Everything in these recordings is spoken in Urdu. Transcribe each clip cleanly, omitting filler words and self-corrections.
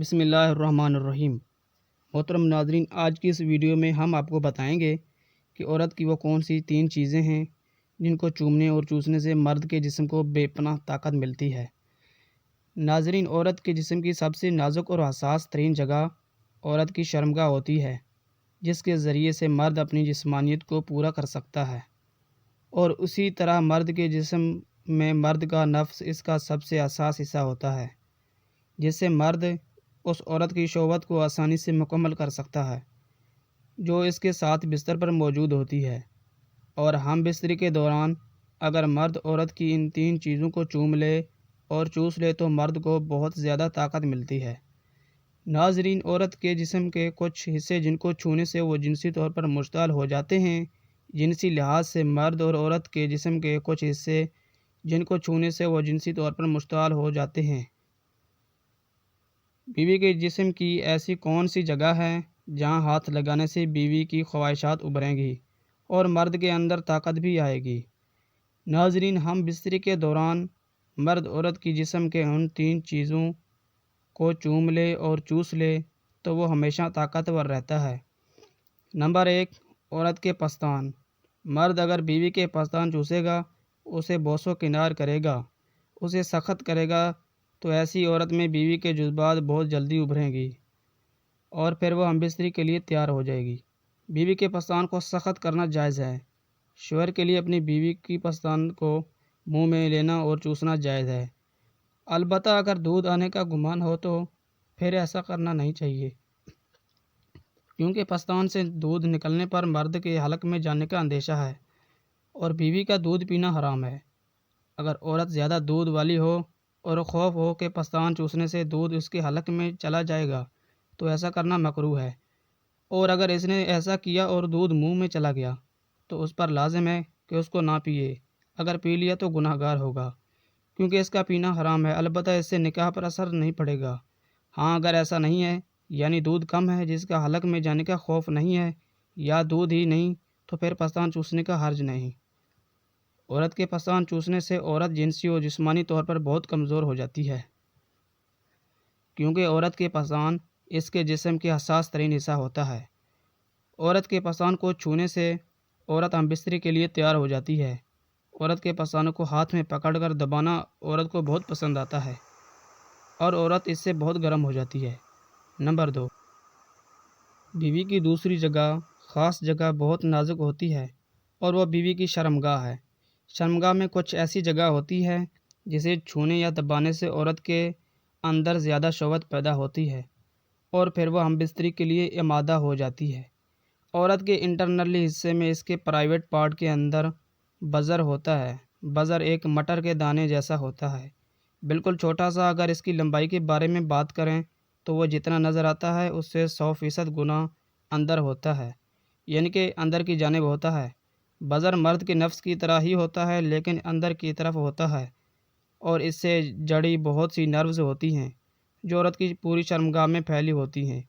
بسم اللہ الرحمن الرحیم۔ محترم ناظرین، آج کی اس ویڈیو میں ہم آپ کو بتائیں گے کہ عورت کی وہ کون سی 3 چیزیں ہیں جن کو چومنے اور چوسنے سے مرد کے جسم کو بے پناہ طاقت ملتی ہے۔ ناظرین، عورت کے جسم کی سب سے نازک اور حساس ترین جگہ عورت کی شرمگاہ ہوتی ہے، جس کے ذریعے سے مرد اپنی جسمانیت کو پورا کر سکتا ہے، اور اسی طرح مرد کے جسم میں مرد کا نفس اس کا سب سے حساس حصہ ہوتا ہے، جس سے مرد اس عورت کی شہوت کو آسانی سے مکمل کر سکتا ہے جو اس کے ساتھ بستر پر موجود ہوتی ہے۔ اور ہم بستری کے دوران اگر مرد عورت کی ان 3 چیزوں کو چوم لے اور چوس لے تو مرد کو بہت زیادہ طاقت ملتی ہے۔ ناظرین، عورت کے جسم کے کچھ حصے جن کو چھونے سے وہ جنسی طور پر مشتعل ہو جاتے ہیں۔ جنسی لحاظ سے مرد اور عورت کے جسم کے کچھ حصے جن کو چھونے سے وہ جنسی طور پر مشتعل ہو جاتے ہیں۔ بیوی کے جسم کی ایسی کون سی جگہ ہے جہاں ہاتھ لگانے سے بیوی کی خواہشات ابھریں گی اور مرد کے اندر طاقت بھی آئے گی؟ ناظرین، ہم بستری کے دوران مرد عورت کی جسم کے ان 3 چیزوں کو چوم لے اور چوس لے تو وہ ہمیشہ طاقتور رہتا ہے۔ نمبر 1، عورت کے پستان۔ مرد اگر بیوی کے پستان چوسے گا، اسے بوس و کنار کرے گا، اسے سخت کرے گا، تو ایسی عورت میں بیوی کے جذبات بہت جلدی ابھریں گی اور پھر وہ ہم بستری کے لیے تیار ہو جائے گی۔ بیوی کے پستان کو سخت کرنا جائز ہے۔ شوہر کے لیے اپنی بیوی کی پستان کو منہ میں لینا اور چوسنا جائز ہے، البتہ اگر دودھ آنے کا گمان ہو تو پھر ایسا کرنا نہیں چاہیے، کیونکہ پستان سے دودھ نکلنے پر مرد کے حلق میں جانے کا اندیشہ ہے اور بیوی کا دودھ پینا حرام ہے۔ اگر عورت زیادہ دودھ والی ہو اور خوف ہو کہ پستان چوسنے سے دودھ اس کے حلق میں چلا جائے گا تو ایسا کرنا مکروہ ہے، اور اگر اس نے ایسا کیا اور دودھ منہ میں چلا گیا تو اس پر لازم ہے کہ اس کو نہ پیے۔ اگر پی لیا تو گناہ گار ہوگا، کیونکہ اس کا پینا حرام ہے، البتہ اس سے نکاح پر اثر نہیں پڑے گا۔ ہاں، اگر ایسا نہیں ہے، یعنی دودھ کم ہے، جس کا حلق میں جانے کا خوف نہیں ہے، یا دودھ ہی نہیں، تو پھر پستان چوسنے کا حرج نہیں۔ عورت کے پستان چوسنے سے عورت جنسی و جسمانی طور پر بہت کمزور ہو جاتی ہے، کیونکہ عورت کے پستان اس کے جسم کے حساس ترین حصہ ہوتا ہے۔ عورت کے پستان کو چھونے سے عورت ہم بستری کے لیے تیار ہو جاتی ہے۔ عورت کے پستانوں کو ہاتھ میں پکڑ کر دبانا عورت کو بہت پسند آتا ہے اور عورت اس سے بہت گرم ہو جاتی ہے۔ نمبر 2، بیوی کی دوسری جگہ، خاص جگہ بہت نازک ہوتی ہے اور وہ بیوی کی شرمگاہ ہے۔ شرمگاہ میں کچھ ایسی جگہ ہوتی ہے جسے چھونے یا دبانے سے عورت کے اندر زیادہ شہوت پیدا ہوتی ہے اور پھر وہ ہم بستری کے لیے آمادہ ہو جاتی ہے۔ عورت کے انٹرنلی حصے میں اس کے پرائیویٹ پارٹ کے اندر بزر ہوتا ہے۔ بزر ایک مٹر کے دانے جیسا ہوتا ہے، بالکل چھوٹا سا۔ اگر اس کی لمبائی کے بارے میں بات کریں تو وہ جتنا نظر آتا ہے اس سے 100% گنا اندر ہوتا ہے، یعنی کہ اندر کی جانب ہوتا ہے۔ بزر مرد کے نفس کی طرح ہی ہوتا ہے لیکن اندر کی طرف ہوتا ہے، اور اس سے جڑی بہت سی نروز ہوتی ہیں جو عورت کی پوری شرمگاہ میں پھیلی ہوتی ہیں،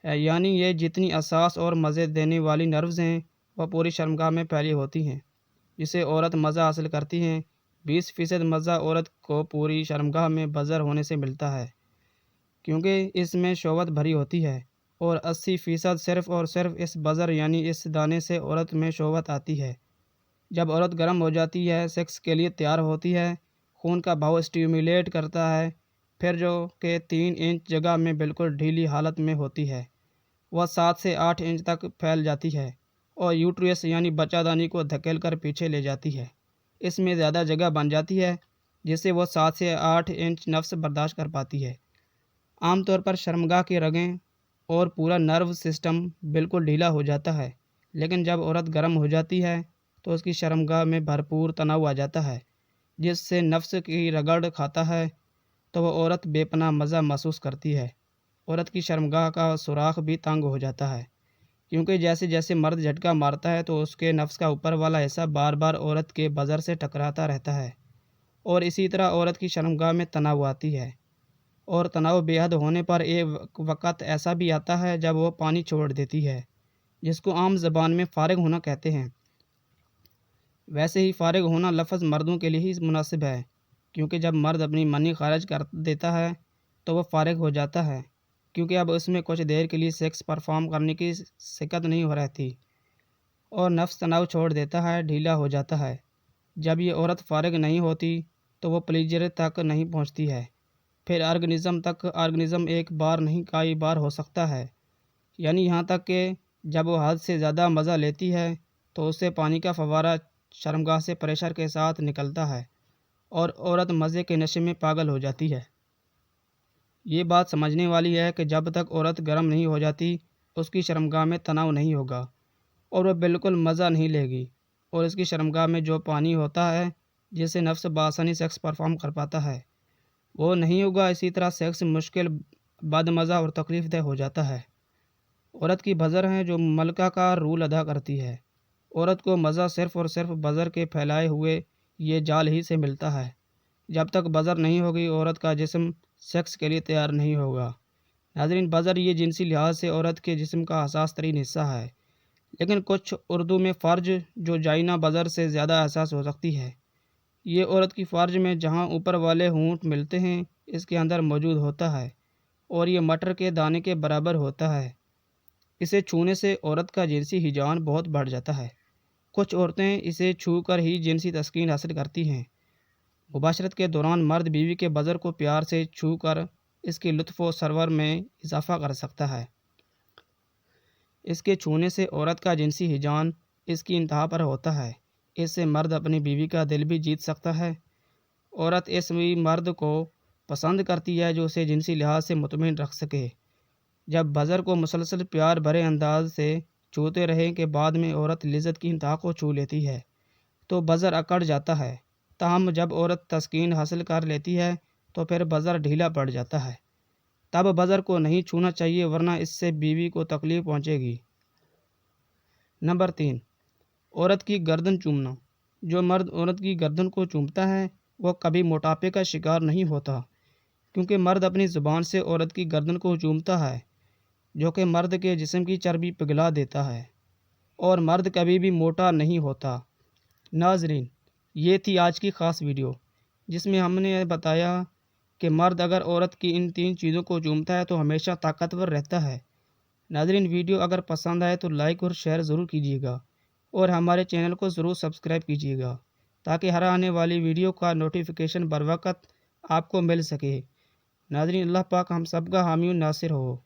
یعنی یہ جتنی حساس اور مزے دینے والی نروز ہیں وہ پوری شرمگاہ میں پھیلی ہوتی ہیں، جسے عورت مزہ حاصل کرتی ہیں۔ 20% مزہ عورت کو پوری شرمگاہ میں بزر ہونے سے ملتا ہے، کیونکہ اس میں شہوت بھری ہوتی ہے، اور 80% صرف اور صرف اس بزر یعنی اس دانے سے عورت میں شہوت آتی ہے۔ جب عورت گرم ہو جاتی ہے، سیکس کے لیے تیار ہوتی ہے، خون کا بہاؤ اسٹیمیولیٹ کرتا ہے، پھر جو کہ 3 انچ جگہ میں بالکل ڈھیلی حالت میں ہوتی ہے، وہ 7 سے 8 انچ تک پھیل جاتی ہے اور یوٹریس یعنی بچہ دانی کو دھکیل کر پیچھے لے جاتی ہے۔ اس میں زیادہ جگہ بن جاتی ہے جس سے وہ 7 سے 8 انچ نفس برداشت کر پاتی ہے۔ عام طور پر شرمگاہ کی رگیں اور پورا نرو سسٹم بالکل ڈھیلا ہو جاتا ہے، لیکن جب عورت گرم ہو جاتی ہے تو اس کی شرمگاہ میں بھرپور تناؤ آ جاتا ہے، جس سے نفس کی رگڑ کھاتا ہے تو وہ عورت بے پناہ مزہ محسوس کرتی ہے۔ عورت کی شرمگاہ کا سوراخ بھی تنگ ہو جاتا ہے، کیونکہ جیسے جیسے مرد جھٹکا مارتا ہے تو اس کے نفس کا اوپر والا حصہ بار بار عورت کے بزر سے ٹکراتا رہتا ہے، اور اسی طرح عورت کی شرمگاہ میں تناؤ آتی ہے، اور تناؤ بے حد ہونے پر ایک وقت ایسا بھی آتا ہے جب وہ پانی چھوڑ دیتی ہے، جس کو عام زبان میں فارغ ہونا کہتے ہیں۔ ویسے ہی فارغ ہونا لفظ مردوں کے لیے ہی مناسب ہے، کیونکہ جب مرد اپنی منی خارج کر دیتا ہے تو وہ فارغ ہو جاتا ہے، کیونکہ اب اس میں کچھ دیر کے لیے سیکس پرفارم کرنے کی سکت نہیں ہو رہتی اور نفس تناؤ چھوڑ دیتا ہے، ڈھیلا ہو جاتا ہے۔ جب یہ عورت فارغ نہیں ہوتی تو وہ پلیجر تک نہیں پہنچتی ہے، پھر آرگنزم ایک بار نہیں کئی بار ہو سکتا ہے، یعنی یہاں تک کہ جب وہ حد سے زیادہ مزہ لیتی ہے تو اس سے پانی کا فوارہ شرمگاہ سے پریشر کے ساتھ نکلتا ہے اور عورت مزے کے نشے میں پاگل ہو جاتی ہے۔ یہ بات سمجھنے والی ہے کہ جب تک عورت گرم نہیں ہو جاتی اس کی شرمگاہ میں تناؤ نہیں ہوگا اور وہ بالکل مزہ نہیں لے گی، اور اس کی شرمگاہ میں جو پانی ہوتا ہے جس سے نفس بآسانی سیکس پرفارم کر پاتا ہے وہ نہیں ہوگا۔ اسی طرح سیکس مشکل، بد مزہ اور تکلیف دہ ہو جاتا ہے۔ عورت کی بزر ہیں جو ملکہ کا رول ادا کرتی ہے۔ عورت کو مزہ صرف اور صرف بزر کے پھیلائے ہوئے یہ جال ہی سے ملتا ہے۔ جب تک بزر نہیں ہوگی عورت کا جسم سیکس کے لیے تیار نہیں ہوگا۔ ناظرین، بزر یہ جنسی لحاظ سے عورت کے جسم کا حساس ترین حصہ ہے، لیکن کچھ اردو میں فرج جو جائنا بزر سے زیادہ حساس ہو سکتی ہے۔ یہ عورت کی فرج میں جہاں اوپر والے ہونٹ ملتے ہیں اس کے اندر موجود ہوتا ہے اور یہ مٹر کے دانے کے برابر ہوتا ہے۔ اسے چھونے سے عورت کا جنسی ہیجان بہت بڑھ جاتا ہے۔ کچھ عورتیں اسے چھو کر ہی جنسی تسکین حاصل کرتی ہیں۔ مباشرت کے دوران مرد بیوی کے بزر کو پیار سے چھو کر اس کے لطف و سرور میں اضافہ کر سکتا ہے۔ اس کے چھونے سے عورت کا جنسی ہیجان اس کی انتہا پر ہوتا ہے۔ اس سے مرد اپنی بیوی کا دل بھی جیت سکتا ہے۔ عورت اس مرد کو پسند کرتی ہے جو اسے جنسی لحاظ سے مطمئن رکھ سکے۔ جب بزر کو مسلسل پیار بھرے انداز سے چھوتے رہیں کے بعد میں عورت لذت کی انتہا کو چھو لیتی ہے تو بزر اکڑ جاتا ہے، تاہم جب عورت تسکین حاصل کر لیتی ہے تو پھر بزر ڈھیلا پڑ جاتا ہے۔ تب بزر کو نہیں چھونا چاہیے ورنہ اس سے بیوی کو تکلیف پہنچے گی۔ نمبر 3، عورت کی گردن چومنا۔ جو مرد عورت کی گردن کو چومتا ہے وہ کبھی موٹاپے کا شکار نہیں ہوتا، کیونکہ مرد اپنی زبان سے عورت کی گردن کو چومتا ہے، جو کہ مرد کے جسم کی چربی پگھلا دیتا ہے، اور مرد کبھی بھی موٹا نہیں ہوتا۔ ناظرین، یہ تھی آج کی خاص ویڈیو جس میں ہم نے بتایا کہ مرد اگر عورت کی ان 3 چیزوں کو چومتا ہے تو ہمیشہ طاقتور رہتا ہے۔ ناظرین، ویڈیو اگر پسند آئے تو لائک اور شیئر ضرور کیجیے گا اور ہمارے چینل کو ضرور سبسکرائب کیجیے گا تاکہ ہر آنے والی ویڈیو کا نوٹیفیکیشن بر وقت آپ کو مل سکے۔ ناظرین، اللہ پاک ہم سب کا حامی و ناصر ہو۔